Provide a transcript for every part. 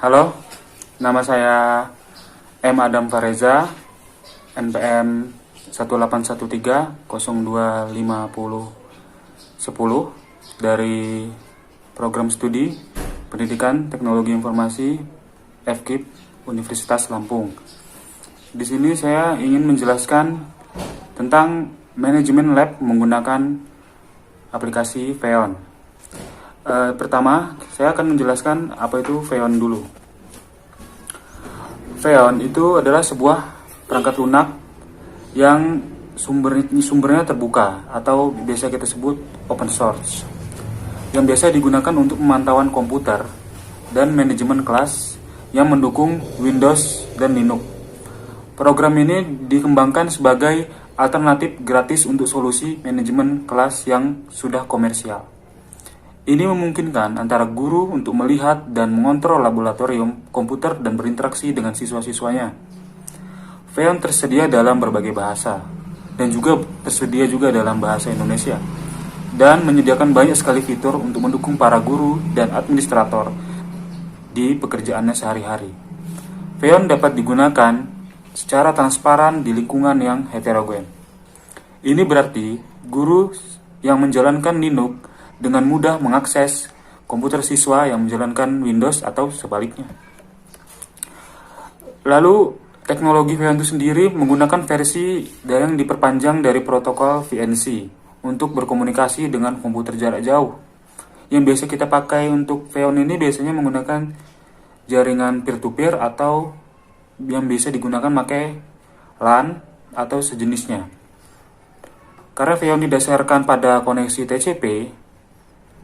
Halo, nama saya M. Adam Fareza, NPM 181302510 dari Program Studi Pendidikan Teknologi Informasi FKIP Universitas Lampung. Di sini saya ingin menjelaskan tentang manajemen lab menggunakan aplikasi Feon. Pertama, saya akan menjelaskan apa itu Feon dulu. Feon itu adalah sebuah perangkat lunak yang sumbernya terbuka atau biasa kita sebut open source, yang biasa digunakan untuk pemantauan komputer dan manajemen kelas yang mendukung Windows dan Linux. Program ini dikembangkan sebagai alternatif gratis untuk solusi manajemen kelas yang sudah komersial. Ini memungkinkan antara guru untuk melihat dan mengontrol laboratorium komputer dan berinteraksi dengan siswa-siswanya. Feon tersedia dalam berbagai bahasa dan juga tersedia juga dalam bahasa Indonesia dan menyediakan banyak sekali fitur untuk mendukung para guru dan administrator di pekerjaannya sehari-hari. Feon dapat digunakan secara transparan di lingkungan yang heterogen. Ini berarti guru yang menjalankan Linux dengan mudah mengakses komputer siswa yang menjalankan Windows atau sebaliknya. Lalu, teknologi Feon itu sendiri menggunakan versi yang diperpanjang dari protokol VNC untuk berkomunikasi dengan komputer jarak jauh. Yang biasa kita pakai untuk Feon ini biasanya menggunakan jaringan peer-to-peer atau yang biasa digunakan pakai LAN atau sejenisnya. Karena Feon didasarkan pada koneksi TCP,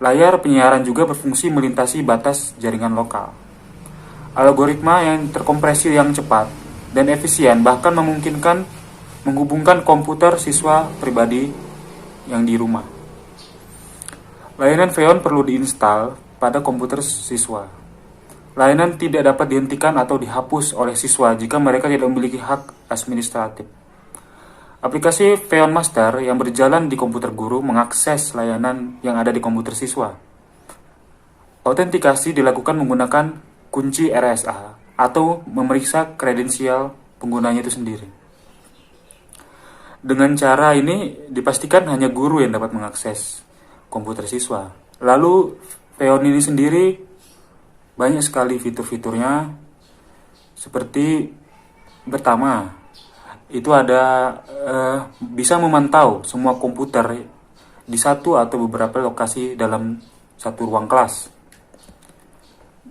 layar penyiaran juga berfungsi melintasi batas jaringan lokal. Algoritma yang terkompresi yang cepat dan efisien bahkan memungkinkan menghubungkan komputer siswa pribadi yang di rumah. Layanan Feon perlu diinstal pada komputer siswa. Layanan tidak dapat dihentikan atau dihapus oleh siswa jika mereka tidak memiliki hak administratif. Aplikasi Feon Master yang berjalan di komputer guru mengakses layanan yang ada di komputer siswa. Autentikasi dilakukan menggunakan kunci RSA atau memeriksa kredensial penggunanya itu sendiri. Dengan cara ini dipastikan hanya guru yang dapat mengakses komputer siswa. Lalu Feon ini sendiri banyak sekali fitur-fiturnya, seperti pertama, itu ada bisa memantau semua komputer di satu atau beberapa lokasi dalam satu ruang kelas.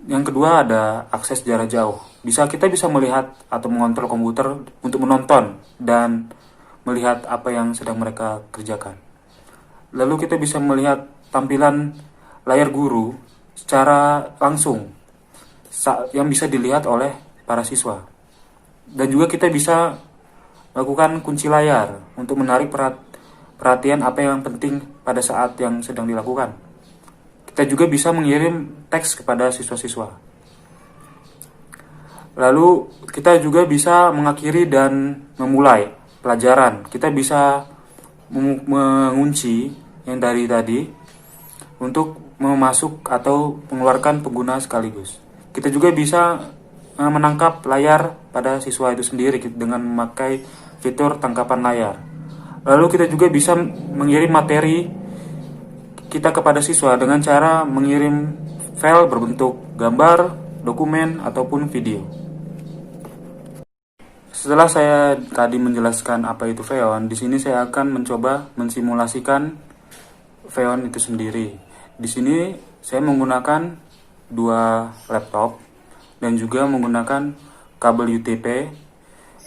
Yang kedua ada akses jarak jauh. Kita bisa melihat atau mengontrol komputer untuk menonton dan melihat apa yang sedang mereka kerjakan. Lalu kita bisa melihat tampilan layar guru secara langsung yang bisa dilihat oleh para siswa. Dan juga kita bisa lakukan kunci layar untuk menarik perhatian apa yang penting pada saat yang sedang dilakukan. Kita juga bisa mengirim teks kepada siswa-siswa. Lalu kita juga bisa mengakhiri dan memulai pelajaran. Kita bisa mengunci yang dari tadi untuk memasuk atau mengeluarkan pengguna sekaligus. Kita juga bisa menangkap layar pada siswa itu sendiri dengan memakai fitur tangkapan layar. Lalu kita juga bisa mengirim materi kita kepada siswa dengan cara mengirim file berbentuk gambar, dokumen, ataupun video. Setelah saya tadi menjelaskan apa itu Feon, di sini saya akan mencoba mensimulasikan Feon itu sendiri. Di sini saya menggunakan dua laptop dan juga menggunakan kabel UTP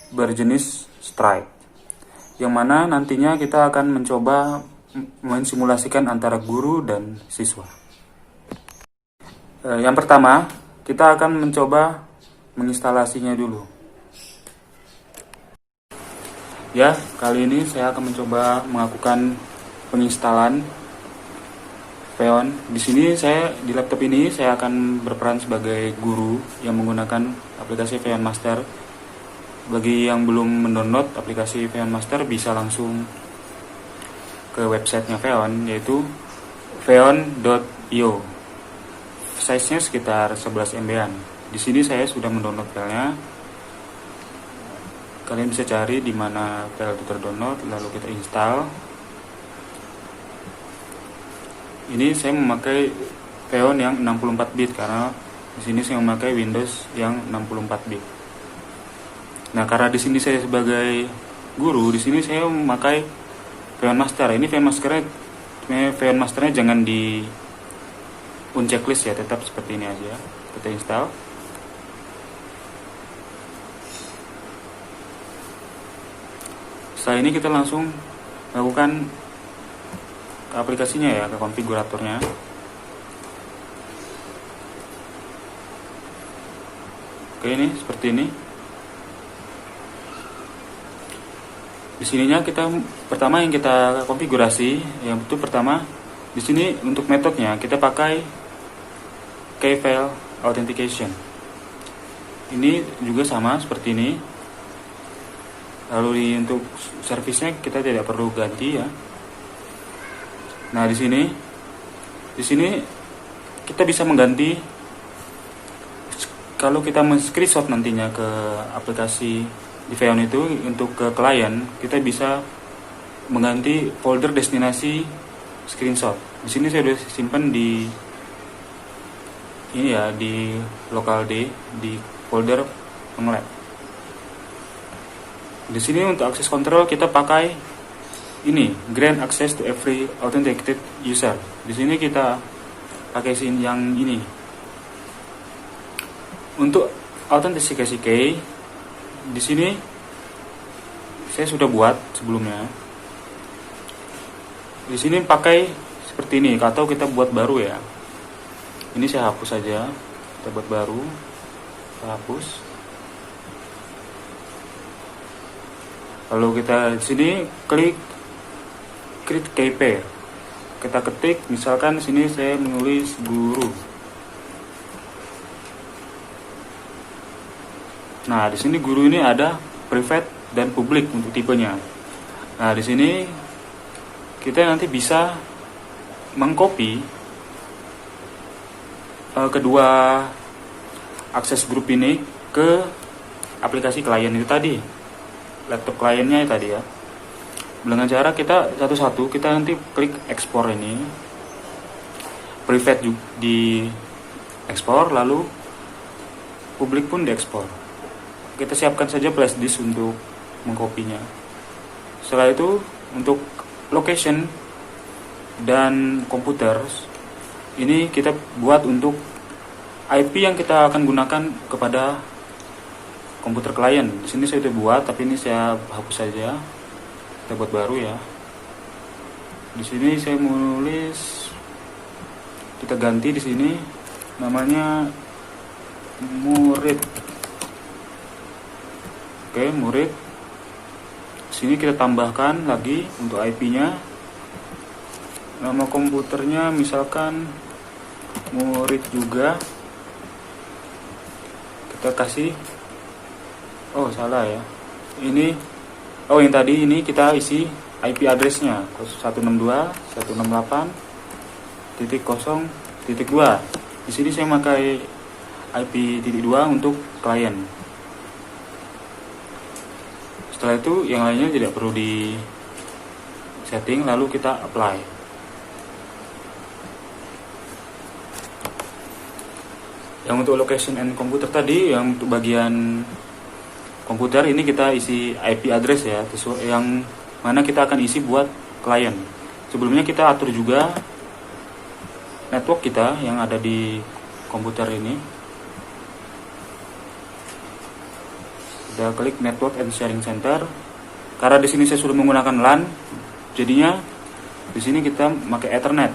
berjenis Strike, yang mana nantinya kita akan mencoba mensimulasikan antara guru dan siswa. Yang pertama, kita akan mencoba menginstalasinya dulu. Ya, kali ini saya akan mencoba melakukan penginstalan Feon. Di sini di laptop ini saya akan berperan sebagai guru yang menggunakan aplikasi Feon Master. Bagi yang belum mendownload aplikasi Feon Master bisa langsung ke websitenya Feon, yaitu feon.io. size-nya sekitar 11 MB-an. Di sini saya sudah mendownload filenya. Kalian bisa cari di mana file itu terdownload, lalu kita install. Ini saya memakai Xeon yang 64 bit karena di sini saya memakai Windows yang 64 bit. Nah, karena di sini saya sebagai guru, di sini saya memakai Xeon Master. Ini Xeon Masternya jangan di unchecklist ya, tetap seperti ini aja. Kita install. Setelah ini kita langsung lakukan ke aplikasinya ya, ke konfiguratornya. Oke, ini seperti ini. Di sininya kita pertama yang kita konfigurasi, yang itu pertama di sini untuk metodenya kita pakai Key-File Authentication. Ini juga sama seperti ini. Lalu untuk servisnya kita tidak perlu ganti ya. Nah, di sini kita bisa mengganti kalau kita men-screenshot nantinya ke aplikasi di Xeon itu untuk ke klien, kita bisa mengganti folder destinasi screenshot. Di sini saya sudah simpan di ini ya, di local D di folder pengelab. Di sini untuk akses kontrol kita pakai ini, grant access to every authenticated user. Di sini kita pakai yang ini. Untuk authentication key, di sini saya sudah buat sebelumnya. Di sini pakai seperti ini, atau kita buat baru ya. Ini saya hapus saja, kita buat baru, kita hapus. Lalu kita di sini klik create key pair. Kita ketik, misalkan di sini saya menulis guru. Nah, di sini guru ini ada private dan public untuk tipenya. Nah, di sini kita nanti bisa mengcopy kedua akses grup ini ke aplikasi klien itu tadi, laptop kliennya tadi ya. Dengan cara kita satu-satu, kita nanti klik ekspor ini, private di ekspor, lalu publik pun diekspor. Kita siapkan saja flash disk untuk mengkopinya. Setelah itu untuk location dan komputer, ini kita buat untuk IP yang kita akan gunakan kepada komputer klien. Di sini saya sudah buat, tapi ini saya hapus saja. Kita buat baru ya. Di sini saya menulis, kita ganti di sini namanya murid. Oke, murid. Di sini kita tambahkan lagi untuk IP-nya. Nama komputernya misalkan murid juga. Kita kasih, oh salah ya. Ini yang tadi ini kita isi IP address-nya 162.168.0.2. Di sini saya memakai IP.2 untuk klien. Setelah itu yang lainnya tidak perlu di setting, lalu kita apply. Yang untuk location and computer tadi, yang untuk bagian komputer ini kita isi IP address ya, yang mana kita akan isi buat klien. Sebelumnya kita atur juga network kita yang ada di komputer ini. Kita klik network and sharing center. Karena di sini saya sudah menggunakan LAN, jadinya di sini kita pakai Ethernet.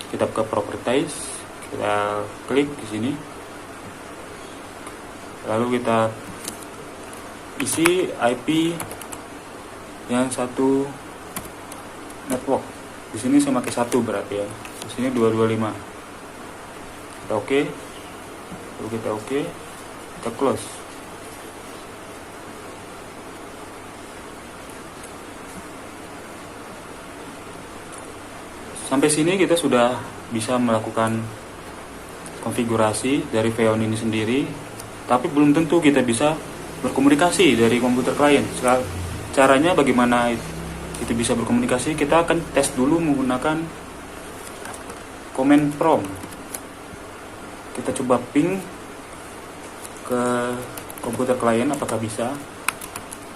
Kita ke properties, kita klik di sini. Lalu kita isi IP yang satu network. Di sini saya pakai 1 berarti ya. Di sini 225. Kita oke. Lalu kita oke. Kita close. Sampai sini kita sudah bisa melakukan konfigurasi dari VEON ini sendiri, tapi belum tentu kita bisa berkomunikasi dari komputer klien. Caranya bagaimana itu bisa berkomunikasi? Kita akan tes dulu menggunakan command prompt. Kita coba ping ke komputer klien apakah bisa.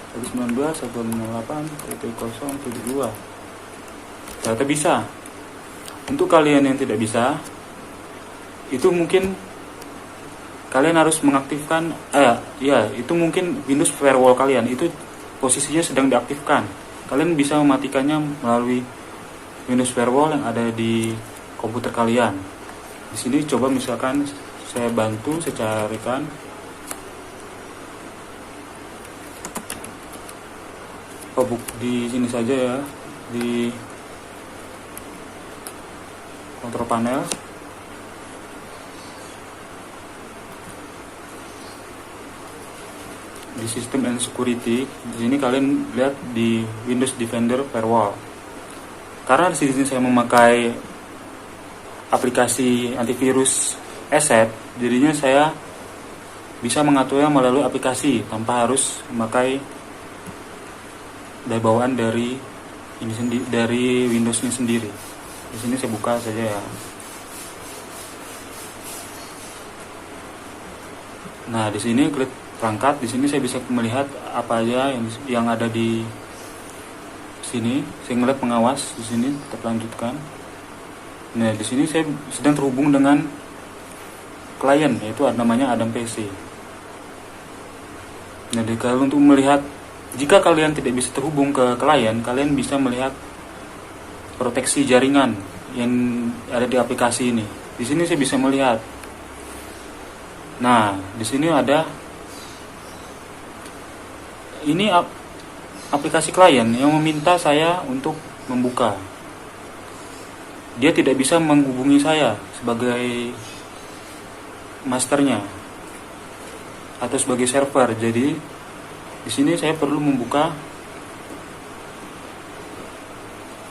192.168.072 ternyata bisa. Untuk kalian yang tidak bisa, itu mungkin kalian harus mengaktifkan itu mungkin Windows firewall kalian itu posisinya sedang diaktifkan. Kalian bisa mematikannya melalui Windows firewall yang ada di komputer kalian. Di sini coba misalkan saya bantu, saya carikan. Di sini saja ya, di control panel. Di System and Security, di sini kalian lihat di Windows Defender Firewall. Karena di sini saya memakai aplikasi antivirus Asset, jadinya saya bisa mengaturnya melalui aplikasi tanpa harus memakai bawaan dari ini sendiri, dari Windows-nya sendiri. Di sini saya buka saja ya. Nah, di sini klik perangkat. Di sini saya bisa melihat apa aja yang ada di sini. Saya melihat pengawas di sini, tetap lanjutkan. Nah, di sini saya sedang terhubung dengan klien, yaitu namanya Adam PC. Nah, kalau untuk melihat, jika kalian tidak bisa terhubung ke klien, kalian bisa melihat proteksi jaringan yang ada di aplikasi ini. Di sini saya bisa melihat. Nah, di sini ada ini aplikasi klien yang meminta saya untuk membuka. Dia tidak bisa menghubungi saya sebagai masternya atau sebagai server. Jadi di sini saya perlu membuka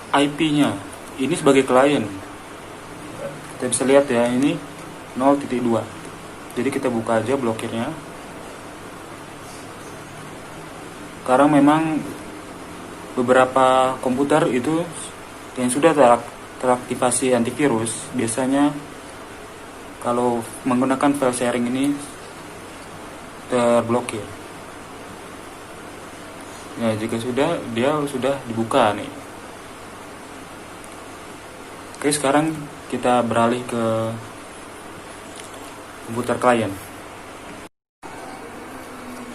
IP-nya. Ini sebagai klien. Kita bisa lihat ya, ini 0.2. Jadi kita buka aja blokirnya. Karena memang beberapa komputer itu yang sudah teraktivasi antivirus, biasanya kalau menggunakan file sharing ini terblokir. Ya, jika dia sudah dibuka nih. Oke, sekarang kita beralih ke komputer klien.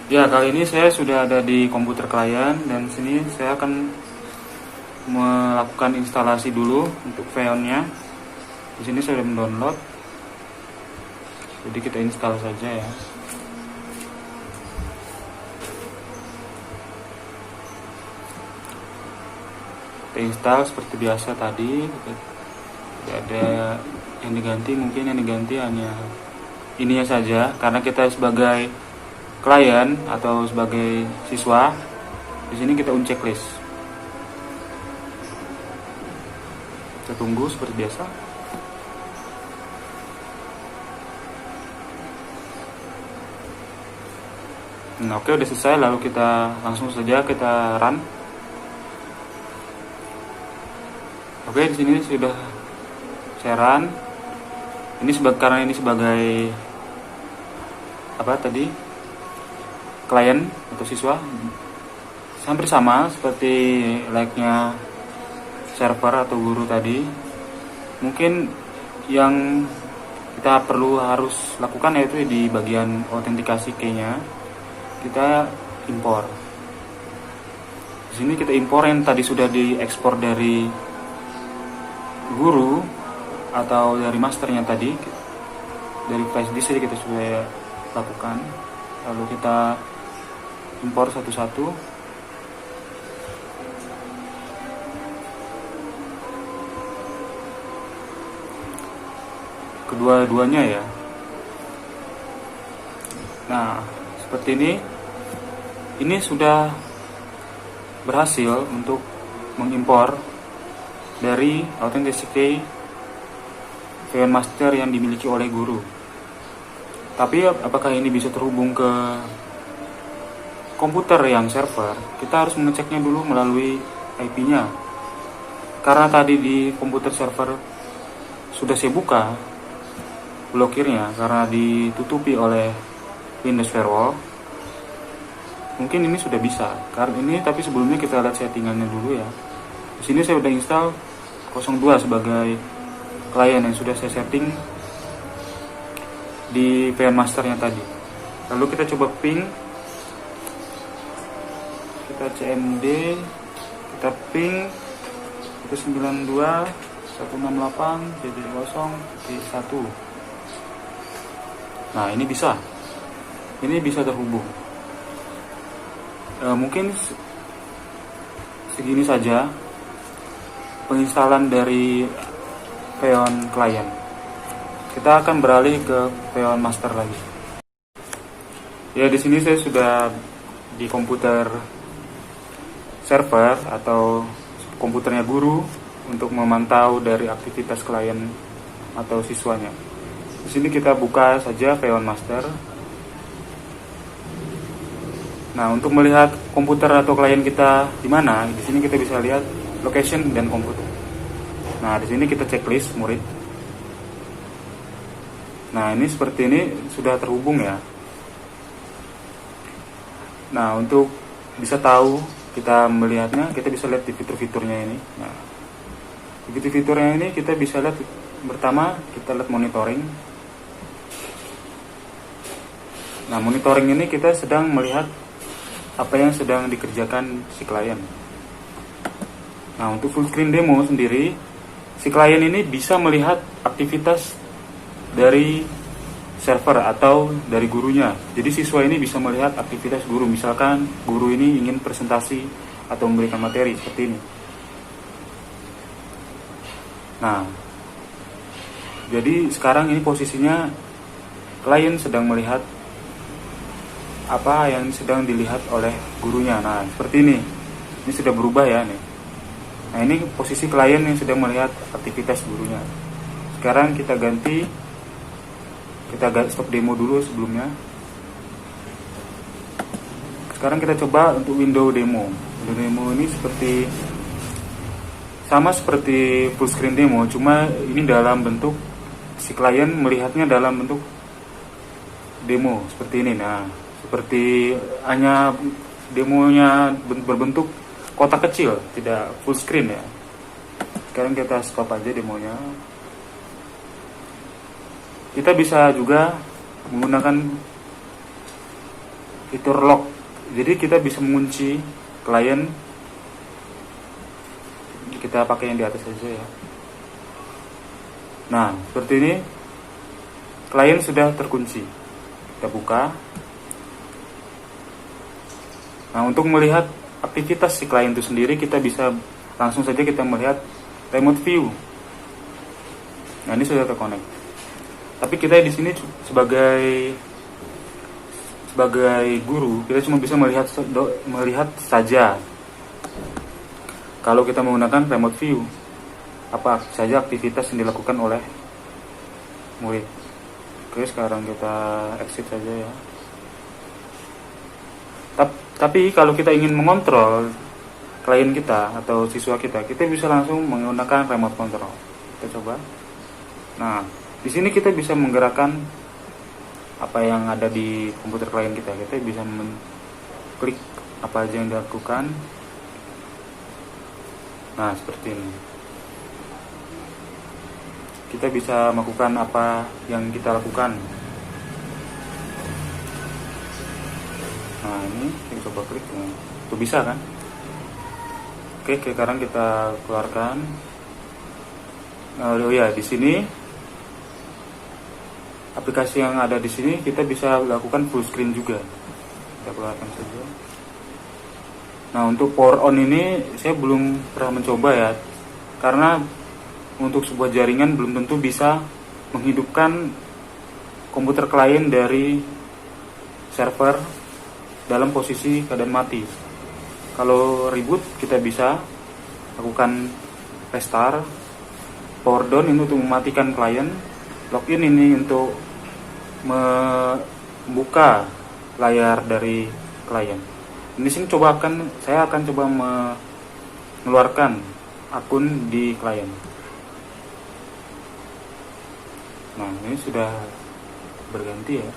Ya, kali ini saya sudah ada di komputer klien dan sini saya akan melakukan instalasi dulu untuk VEON-nya. Di sini saya sudah mendownload. Jadi kita install saja ya. Kita install seperti biasa tadi. Tidak ada yang diganti, mungkin yang diganti hanya ininya saja, karena kita sebagai klien atau sebagai siswa di sini kita unchecklist. Kita tunggu seperti biasa. Nah, oke, udah selesai. Lalu kita langsung saja kita run. Oke, di sini sudah saya run. Ini karena ini sebagai apa tadi? Klien atau siswa, hampir sama seperti layaknya server atau guru tadi. Mungkin yang kita perlu harus lakukan yaitu di bagian autentikasi key-nya kita impor. Di sini kita impor yang tadi sudah diekspor dari guru atau dari masternya tadi, dari flash disk kita sudah lakukan. Lalu kita impor satu-satu. Kedua-duanya ya. Nah, seperti ini. Ini sudah berhasil untuk mengimpor dari authenticity VN Master yang dimiliki oleh guru. Tapi apakah ini bisa terhubung ke komputer yang server? Kita harus mengeceknya dulu melalui IP-nya. Karena tadi di komputer server sudah saya buka blokirnya karena ditutupi oleh Windows Firewall. Mungkin ini sudah bisa. Karena ini, tapi sebelumnya kita lihat settingannya dulu ya. Di sini saya sudah install 02 sebagai klien yang sudah saya setting di VN Masternya tadi. Lalu kita coba ping, kita cmd, kita ping itu 92.168.0.1. Nah, ini bisa terhubung. Mungkin segini saja penginstalan dari VN Client. Kita akan beralih ke VN Master lagi. Ya, di sini saya sudah di komputer server atau komputernya guru untuk memantau dari aktivitas klien atau siswanya. Di sini kita buka saja VN Master. Nah, untuk melihat komputer atau klien kita di mana, di sini kita bisa lihat location dan komputer. Nah, di sini kita checklist murid. Nah, ini seperti ini sudah terhubung ya. Nah, untuk bisa tahu kita melihatnya, kita bisa lihat di fitur-fiturnya ini. Nah, di fitur-fiturnya ini kita bisa lihat pertama kita lihat monitoring. Nah, monitoring ini kita sedang melihat apa yang sedang dikerjakan si klien. Nah, untuk full screen demo sendiri, si klien ini bisa melihat aktivitas dari server atau dari gurunya. Jadi siswa ini bisa melihat aktivitas guru. Misalkan guru ini ingin presentasi atau memberikan materi seperti ini. Nah, jadi sekarang ini posisinya klien sedang melihat apa yang sedang dilihat oleh gurunya. Nah, seperti ini. Ini sudah berubah ya nih. Nah, ini posisi klien yang sedang melihat aktivitas gurunya. Sekarang kita ganti. Kita stop demo dulu sebelumnya. Sekarang kita coba untuk window demo. Window demo ini sama seperti full screen demo, cuma ini dalam bentuk si klien melihatnya dalam bentuk demo seperti ini. Nah, seperti hanya demonya berbentuk kotak kecil, tidak full screen ya. Sekarang kita stop aja demonya. Kita bisa juga menggunakan fitur lock. Jadi kita bisa mengunci klien. Kita pakai yang di atas saja ya. Nah, seperti ini klien sudah terkunci. Kita buka. Nah, untuk melihat aktivitas si klien itu sendiri, kita bisa langsung saja kita melihat remote view. Nah, ini sudah terkonek. Tapi kita di sini sebagai guru, kita cuma bisa melihat saja. Kalau kita menggunakan remote view, apa saja aktivitas yang dilakukan oleh murid. Oke, sekarang kita exit saja ya. Tapi kalau kita ingin mengontrol klien kita atau siswa kita bisa langsung menggunakan remote control. Kita coba. Nah, di sini kita bisa menggerakkan apa yang ada di komputer klien kita. Kita bisa klik apa aja yang dilakukan. Nah, seperti ini. Kita bisa melakukan apa yang kita lakukan. Nah, ini kita coba klik. Itu bisa kan? Oke, sekarang kita keluarkan. Oh ya, di sini aplikasi yang ada di sini kita bisa lakukan full screen juga. Kita keluarkan saja. Nah, untuk power on ini saya belum pernah mencoba ya, karena untuk sebuah jaringan belum tentu bisa menghidupkan komputer klien dari server dalam posisi keadaan mati. Kalau reboot kita bisa lakukan restart. Power down ini untuk mematikan klien. login ini untuk membuka layar dari klien. Di sini saya akan coba mengeluarkan akun di klien. Nah, ini sudah berganti ya.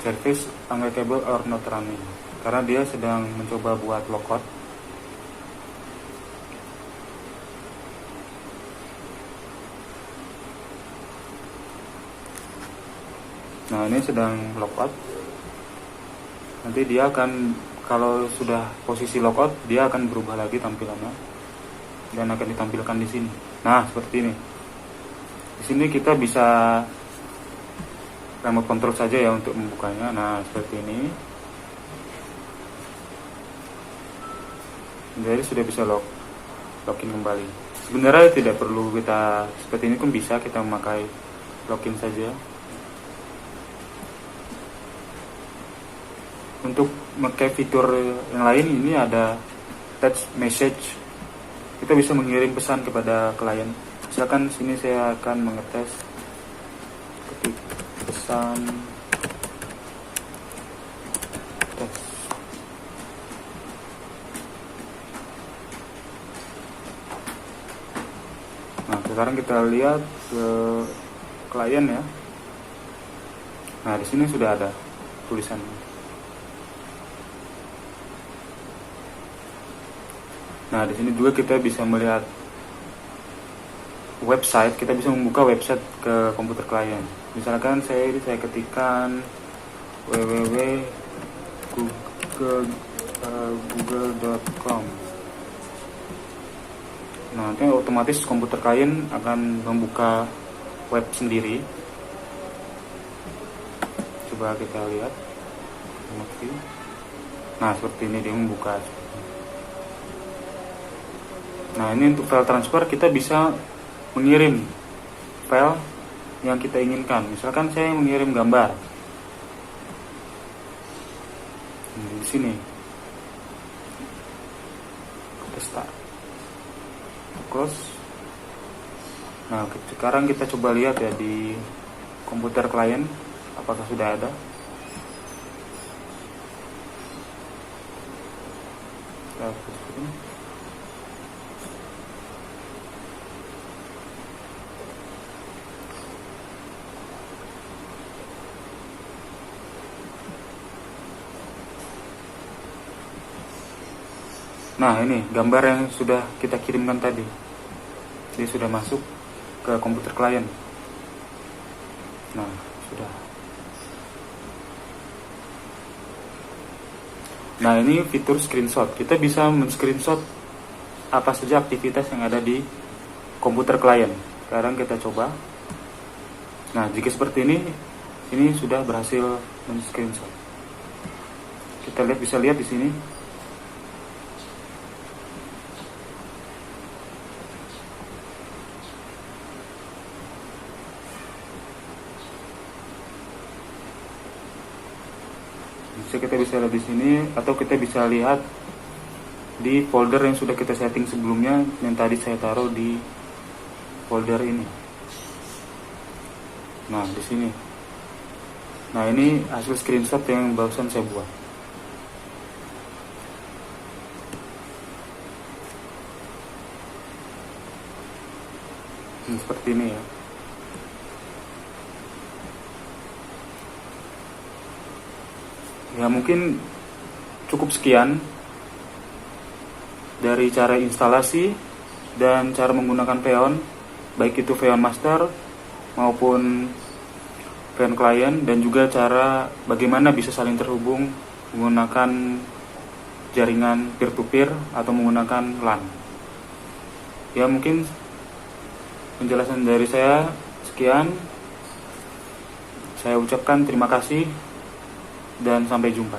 Service unreachable or not running, karena dia sedang mencoba buat logout. Nah, ini sedang logout. Nanti dia akan, kalau sudah posisi logout, dia akan berubah lagi tampilannya dan akan ditampilkan di sini. Nah, seperti ini. Di sini kita bisa remote control saja ya untuk membukanya. Nah, seperti ini. Jadi sudah bisa login kembali. Sebenarnya tidak perlu kita seperti ini pun bisa kita memakai login saja. Untuk memakai fitur yang lain ini ada text message. Kita bisa mengirim pesan kepada klien. Misalkan sini saya akan mengetes ketik pesan teks. Nah, sekarang kita lihat ke klien ya. Nah, di sini sudah ada tulisannya. Nah, di sini juga kita bisa melihat website. Kita bisa membuka website ke komputer klien. Misalkan saya ketikkan www.google.com. Nah, nanti otomatis komputer klien akan membuka web sendiri. Coba kita lihat. Nah, seperti ini dia membuka. Nah, ini untuk file transfer kita bisa mengirim file yang kita inginkan. Misalkan saya mengirim gambar. Di sini. Kita start. Close. Nah, sekarang kita coba lihat ya di komputer klien apakah sudah ada. Nah, ini gambar yang sudah kita kirimkan tadi. Dia sudah masuk ke komputer klien. Nah, sudah. Nah, ini fitur screenshot. Kita bisa men-screenshot apa saja aktivitas yang ada di komputer klien. Sekarang kita coba. Nah, jika seperti ini sudah berhasil men-screenshot. Kita bisa lihat di sini. Kita bisa lihat di sini, atau kita bisa lihat di folder yang sudah kita setting sebelumnya, yang tadi saya taruh di folder ini. Nah, di sini. Nah, ini hasil screenshot yang barusan saya buat. Seperti ini ya. Ya, mungkin cukup sekian dari cara instalasi dan cara menggunakan Xeon, baik itu Xeon Master maupun Xeon Client, dan juga cara bagaimana bisa saling terhubung menggunakan jaringan peer-to-peer atau menggunakan LAN. Ya, mungkin penjelasan dari saya sekian. Saya ucapkan terima kasih dan sampai jumpa.